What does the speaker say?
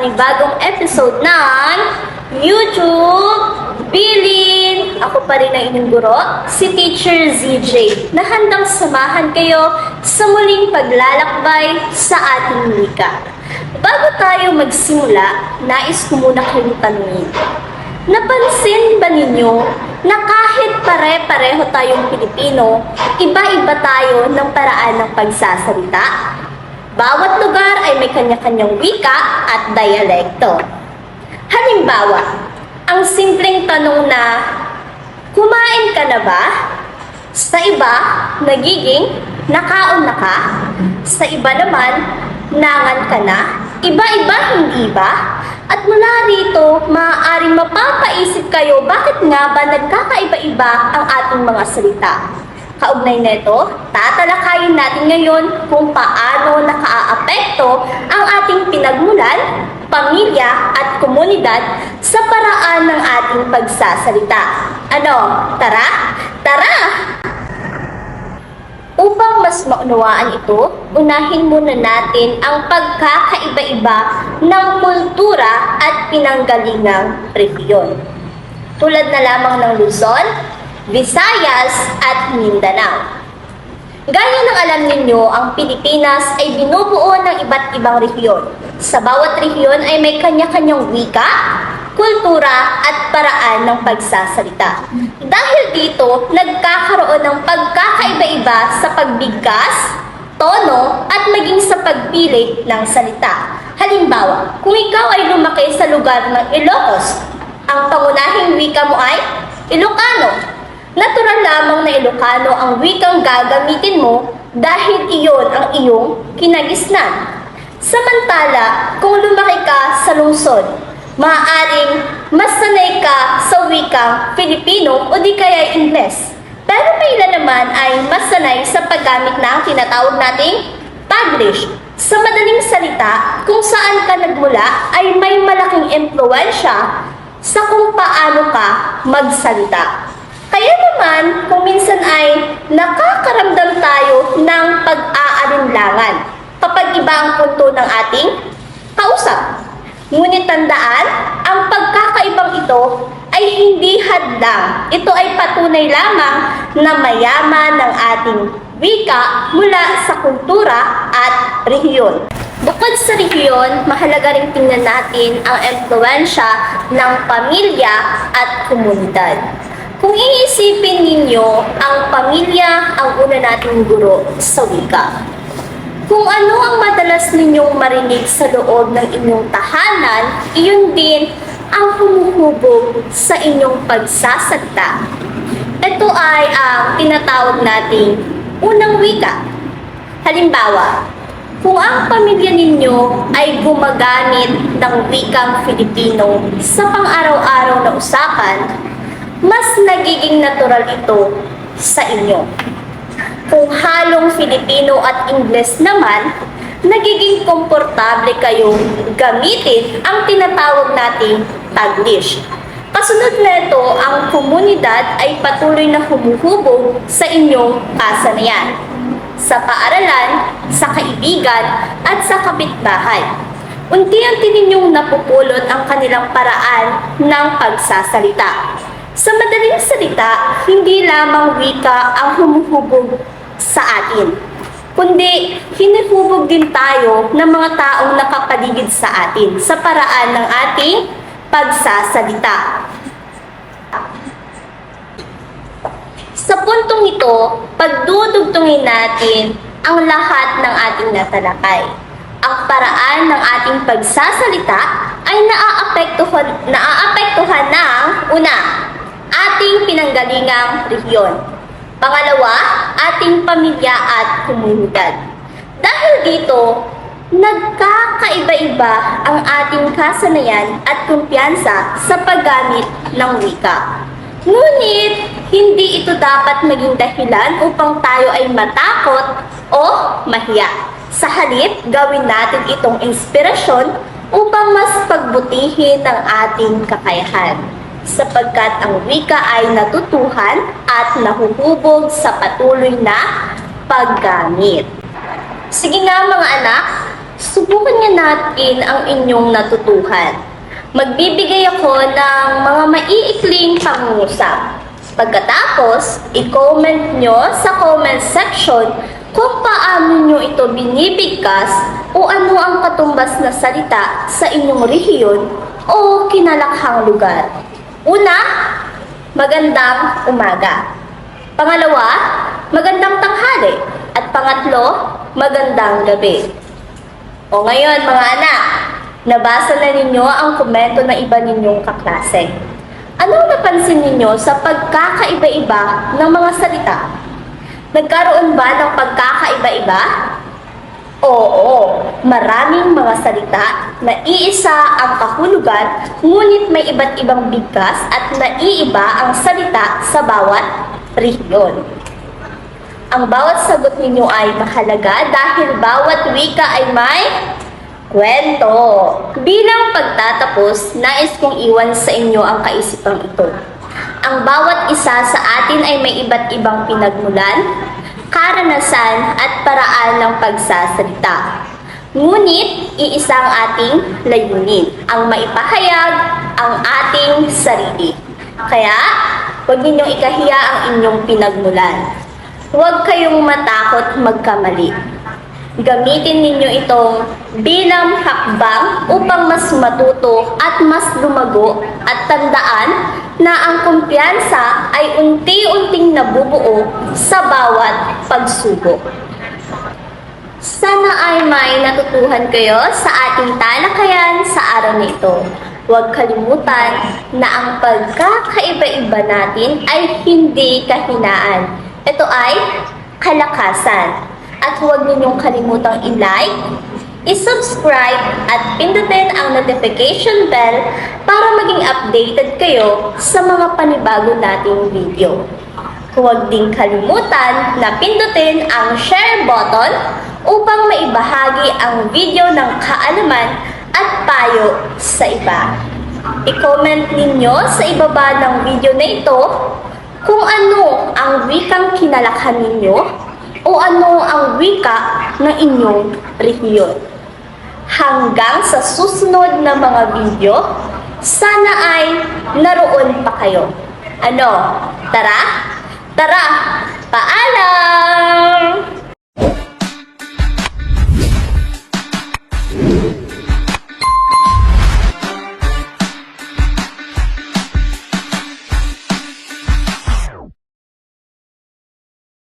panibagong episode ng YouTube Bilin! Ako pa rin ang inyong guro, si Teacher ZJ, na handang samahan kayo sa muling paglalakbay sa ating wika. Bago tayo magsimula, nais ko muna kayong tanungin. Napansin ba ninyo na kahit pare-pareho tayong Pilipino, iba-iba tayo ng paraan ng pagsasalita? Bawat lugar ay may kanya-kanyang wika at dialekto. Halimbawa, ang simpleng tanong na, kumain ka na ba? Sa iba, nagiging, nakaon na ka? Sa iba naman, nangan ka na? Iba-iba, hindi ba? At mula rito, maaaring mapapaisip kayo bakit nga ba nagkakaiba-iba ang ating mga salita. Kaugnay nito, tatalakayin natin ngayon kung paano nakaaapekto ang ating pinagmulan, pamilya at komunidad sa paraan ng ating pagsasalita. Ano? Tara? Tara! Upang mas maunawaan ito, unahin muna natin ang pagkakaiba-iba ng kultura at pinanggalingang rehiyon. Tulad na lamang ng Luzon, Visayas at Mindanao. Gaya ng alam ninyo, ang Pilipinas ay binubuo ng iba't ibang rehiyon. Sa bawat rehiyon ay may kanya-kanyang wika, kultura at paraan ng pagsasalita. Dahil dito, nagkakaroon ng pagkakaiba-iba sa pagbigkas, tono at maging sa pagpili ng salita. Halimbawa, kung ikaw ay lumaki sa lugar ng Ilocos, ang pangunahing wika mo ay Ilocano. Natural lamang na Ilocano ang wikang gagamitin mo dahil iyon ang iyong kinagisnan. Samantala, kung lumaki ka sa lungsod, maaaring mas sanay ka sa wikang Filipino o di kaya Ingles. Pero may ilan naman ay mas sanay sa paggamit ng tinatawag nating Taglish. Sa madaling salita, kung saan ka nagmula ay may malaking impluwensya sa kung paano ka magsalita. Kaya naman, kung minsan ay nakakaramdam tayo ng pag-aalinlangan kapag iba ang punto ng ating kausap. Ngunit tandaan, ang pagkakaibang ito ay hindi hadlang. Ito ay patunay lamang na mayaman ng ating wika mula sa kultura at rehiyon. Bukod sa rehiyon, mahalaga ring tingnan natin ang impluwensya ng pamilya at komunidad. Kung iisipin ninyo, ang pamilya ang una nating guro sa wika. Kung ano ang madalas ninyong marinig sa loob ng inyong tahanan, iyon din ang humuhubog sa inyong pagsasalita. Ito ay ang tinatawag nating unang wika. Halimbawa, kung ang pamilya ninyo ay gumagamit ng wikang Filipino sa pang-araw-araw na usapan, mas nagiging natural ito sa inyo. Kung halong Filipino at Ingles naman, nagiging komportable kayong gamitin ang tinatawag nating Taglish. Kasunod nito, ang komunidad ay patuloy na humuhubog sa inyong kasanayan, sa paaralan, sa kaibigan, at sa kapitbahay. Unti-unti ninyong napupulot ang kanilang paraan ng pagsasalita. Sa madaling salita, hindi lamang wika ang humuhubog sa atin, kundi hinuhubog din tayo ng mga taong nakapaligid sa atin sa paraan ng ating pagsasalita. Sa puntong ito, pagdudugtungin natin ang lahat ng ating natalakay. Ang paraan ng ating pagsasalita ay naaapektuhan ng una, ating pinanggalingang rehiyon. Pangalawa, ating pamilya at komunidad. Dahil dito, nagkakaiba-iba ang ating kasanayan at kumpiyansa sa paggamit ng wika. Ngunit, hindi ito dapat maging dahilan upang tayo ay matakot o mahiya. Sa halip, gawin natin itong inspirasyon upang mas pagbutihin ang ating kakayahan, sapagkat ang wika ay natutuhan at nahuhubog sa patuloy na paggamit. Sige nga mga anak, subukan nga natin ang inyong natutuhan. Magbibigay ako ng mga maiikling pangungusap. Pagkatapos, i-comment nyo sa comment section kung paano nyo ito binibigkas o ano ang katumbas na salita sa inyong rehiyon o kinalakhang lugar. Una, magandang umaga. Pangalawa, magandang tanghali. At pangatlo, magandang gabi. O ngayon mga anak, nabasa na ninyo ang komento ng iba ninyong kaklase. Anong napansin ninyo sa pagkakaiba-iba ng mga salita? Nagkaroon ba ng pagkakaiba-iba? Oo, maraming mga salita na iisa ang kahulugan, ngunit may iba't ibang bigkas at naiiba ang salita sa bawat rehiyon. Ang bawat sagot ninyo ay mahalaga dahil bawat wika ay may kwento. Bilang pagtatapos, nais kong iwan sa inyo ang kaisipang ito. Ang bawat isa sa atin ay may iba't ibang pinagmulan, karanasan at paraan ng pagsasalita. Ngunit, iisa ang ating layunin, ang maipahayag ang ating sarili. Kaya, huwag ninyong ikahiya ang inyong pinagmulan. Huwag kayong matakot magkamali. Gamitin ninyo itong bilang hakbang upang mas matuto at mas lumago at tandaan na ang kumpiyansa ay unti-unting nabubuo sa bawat pagsubok. Sana ay may natutuhan kayo sa ating talakayan sa araw na ito. Huwag kalimutan na ang pagkakaiba-iba natin ay hindi kahinaan. Ito ay kalakasan. At huwag ninyong kalimutang i-like, i-subscribe at pindutin ang notification bell para maging updated kayo sa mga panibago nating video. Huwag ding kalimutan na pindutin ang share button upang maibahagi ang video ng kaalaman at payo sa iba. I-comment ninyo sa ibaba ng video na ito kung ano ang wikang kinalakhan ninyo o ano ang wika ng inyong rehiyon. Hanggang sa susunod na mga video, sana ay naroon pa kayo. Ano? Tara? Tara! Paalam!